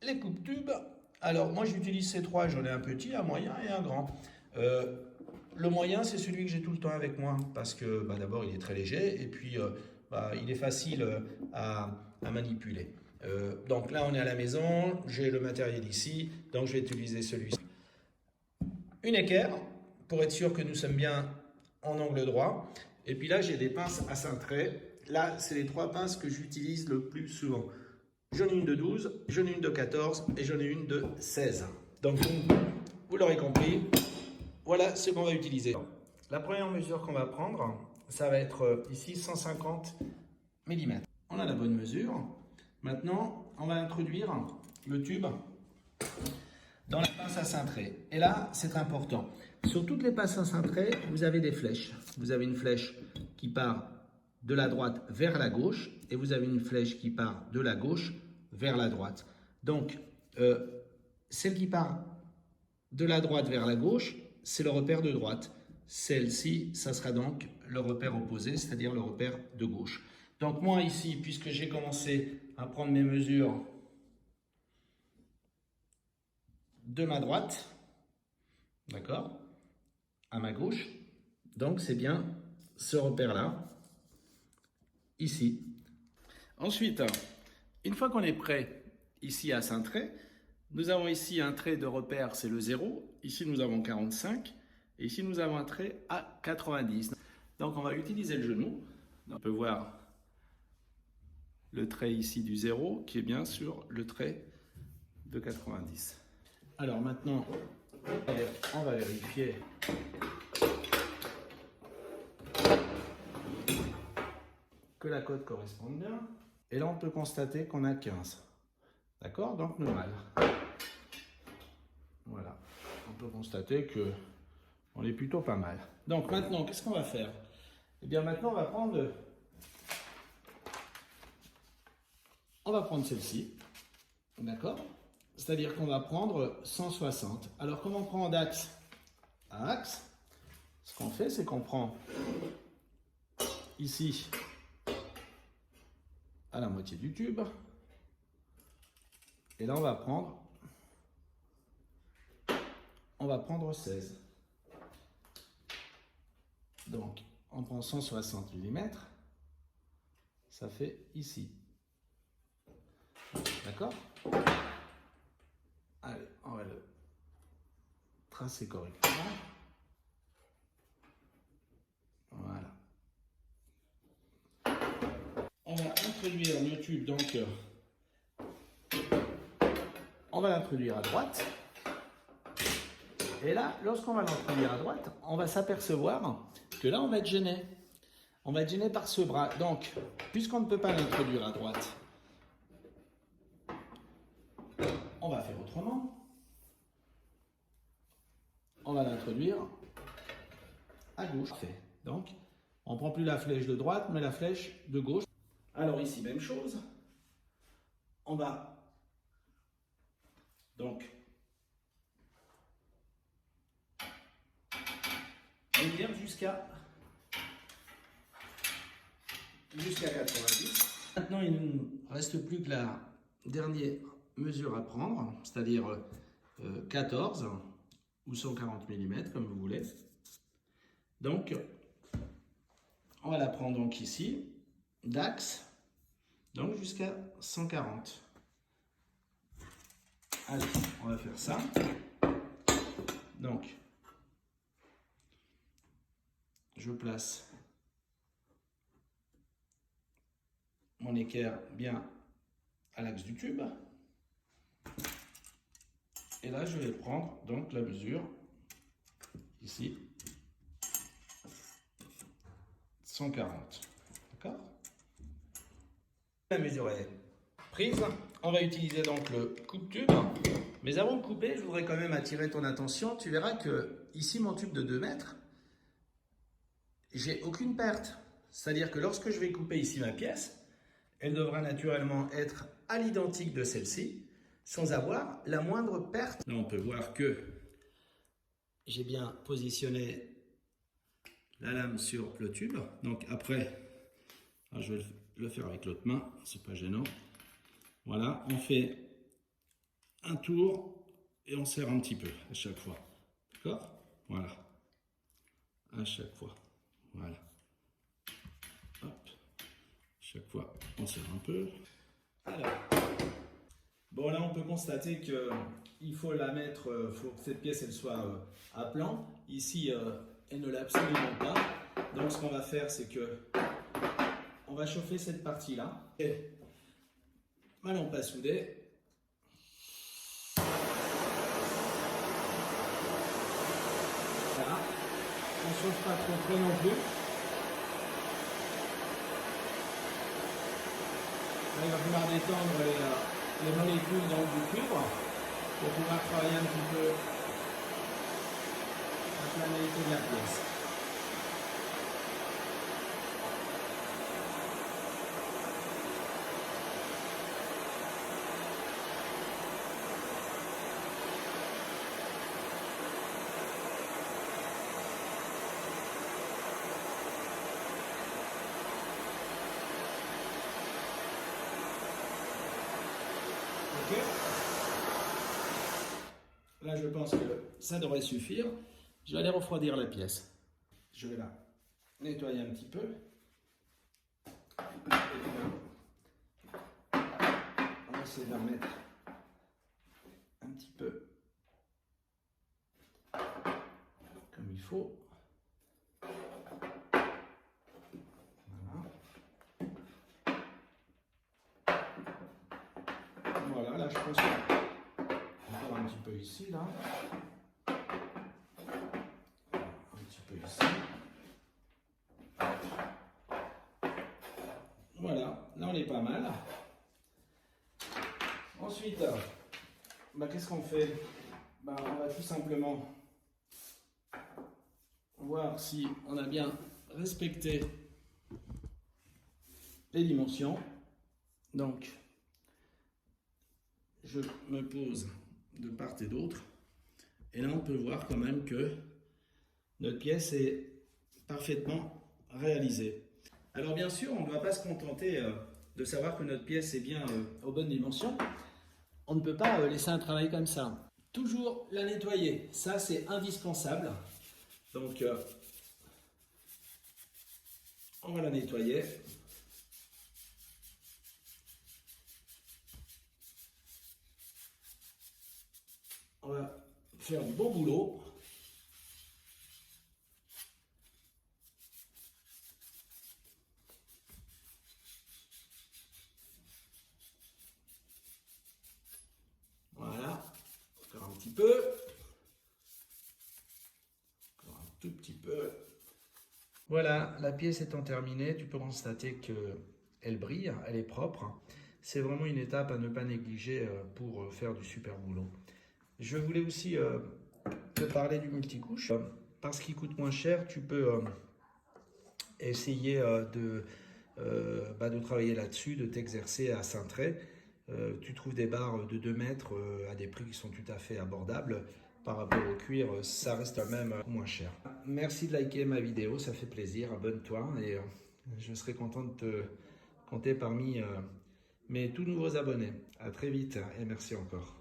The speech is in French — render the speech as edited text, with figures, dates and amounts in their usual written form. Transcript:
les coupes-tubes. Alors, moi, j'utilise ces trois. J'en ai un petit, un moyen et un grand. Le moyen, c'est celui que j'ai tout le temps avec moi parce que d'abord, il est très léger et puis il est facile à manipuler. Donc là, on est à la maison, j'ai le matériel ici, donc je vais utiliser celui-ci. Une équerre pour être sûr que nous sommes bien en angle droit. Et puis là, j'ai des pinces à cintrer. Là, c'est les trois pinces que j'utilise le plus souvent. J'en ai une de 12, j'en ai une de 14 et j'en ai une de 16. Donc, vous l'aurez compris, voilà ce qu'on va utiliser. La première mesure qu'on va prendre, ça va être ici 150 mm. On a la bonne mesure. Maintenant, on va introduire le tube dans la pince à cintrer. Et là, c'est important. Sur toutes les pinces à cintrer, vous avez des flèches. Vous avez une flèche qui part de la droite vers la gauche et vous avez une flèche qui part de la gauche vers la droite. Donc, celle qui part de la droite vers la gauche, c'est le repère de droite. Celle-ci, ça sera donc le repère opposé, c'est-à-dire le repère de gauche. Donc moi ici, puisque j'ai commencé à prendre mes mesures de ma droite, d'accord, à ma gauche, donc c'est bien ce repère-là, ici. Ensuite, une fois qu'on est prêt ici à cintrer, nous avons ici un trait de repère, c'est le 0. Ici, nous avons 45. Et ici, nous avons un trait à 90. Donc, on va utiliser le genou. On peut voir le trait ici du 0 qui est bien sur le trait de 90. Alors maintenant, on va vérifier que la cote corresponde bien. Et là, on peut constater qu'on a 15. D'accord? Donc, normal. Voilà. On peut constater que on est plutôt pas mal. Donc maintenant, qu'est-ce qu'on va faire? Eh bien maintenant, on va prendre celle-ci. D'accord? C'est-à-dire qu'on va prendre 160. Alors comment on prend d'axe à axe? Ce qu'on fait, c'est qu'on prend ici à la moitié du tube. Et là, on va prendre 16. Donc, on prend 160 mm. Ça fait ici. D'accord? Allez, on va le tracer correctement. Voilà. On va introduire le tube, donc on va l'introduire à droite. Et là, lorsqu'on va l'introduire à droite, on va s'apercevoir que là, on va être gêné. On va être gêné par ce bras. Donc, puisqu'on ne peut pas l'introduire à droite, on va faire autrement. On va l'introduire à gauche. Parfait. Donc, on ne prend plus la flèche de droite, mais la flèche de gauche. Alors ici, même chose. On va donc venir jusqu'à 90. Maintenant, il ne nous reste plus que la dernière mesure à prendre, c'est-à-dire 14 ou 140 mm, comme vous voulez. Donc, on va la prendre donc ici, d'axe, donc jusqu'à 140. Allez, on va faire ça. Donc, je place mon équerre bien à l'axe du tube. Et là, je vais prendre donc la mesure ici, 140. D'accord? La mesure est prise. On va utiliser donc le coupe-tube. Mais avant de couper, je voudrais quand même attirer ton attention. Tu verras que ici, mon tube de 2 mètres, j'ai aucune perte. C'est-à-dire que lorsque je vais couper ici ma pièce, elle devra naturellement être à l'identique de celle-ci, sans avoir la moindre perte. Là, on peut voir que j'ai bien positionné la lame sur le tube. Donc après, je vais le faire avec l'autre main, c'est pas gênant. Voilà, on fait un tour et on serre un petit peu à chaque fois. D'accord? Voilà. À chaque fois. Voilà. Hop. Chaque fois, on serre un peu. Alors. Bon, là, on peut constater qu'il faut la mettre, faut que cette pièce elle soit à plat. Ici, elle ne l'est absolument pas. Donc, ce qu'on va faire, c'est que on va chauffer cette partie-là. Et ma lampe à souder. Voilà. On ne chauffe pas trop près non plus. Là, il va falloir détendre les molécules dans du cuivre pour pouvoir travailler un petit peu la tonalité de la pièce. Ok. Là, je pense que ça devrait suffire. Je vais aller refroidir la pièce. Je vais la nettoyer un petit peu. Et puis là, on va essayer de la mettre un petit peu comme il faut. Voilà, là je pense encore un petit peu ici, là. Un petit peu ici. Voilà, là on est pas mal. Ensuite, qu'est-ce qu'on fait? On va tout simplement voir si on a bien respecté les dimensions. Donc, je me pose de part et d'autre. Et là, on peut voir quand même que notre pièce est parfaitement réalisée. Alors bien sûr, on ne va pas se contenter de savoir que notre pièce est bien aux bonnes dimensions. On ne peut pas laisser un travail comme ça. Toujours la nettoyer, ça c'est indispensable. Donc, on va la nettoyer. On va faire du bon boulot. Voilà, encore un petit peu. Encore un tout petit peu. Voilà, la pièce étant terminée, tu peux constater qu'elle brille, elle est propre. C'est vraiment une étape à ne pas négliger pour faire du super boulot. Je voulais aussi te parler du multicouche. Parce qu'il coûte moins cher, tu peux essayer de travailler là-dessus, de t'exercer à cintrer. Tu trouves des barres de 2 mètres à des prix qui sont tout à fait abordables. Par rapport au cuir, ça reste quand même moins cher. Merci de liker ma vidéo, ça fait plaisir. Abonne-toi et je serai content de te compter parmi mes tout nouveaux abonnés. À très vite et merci encore.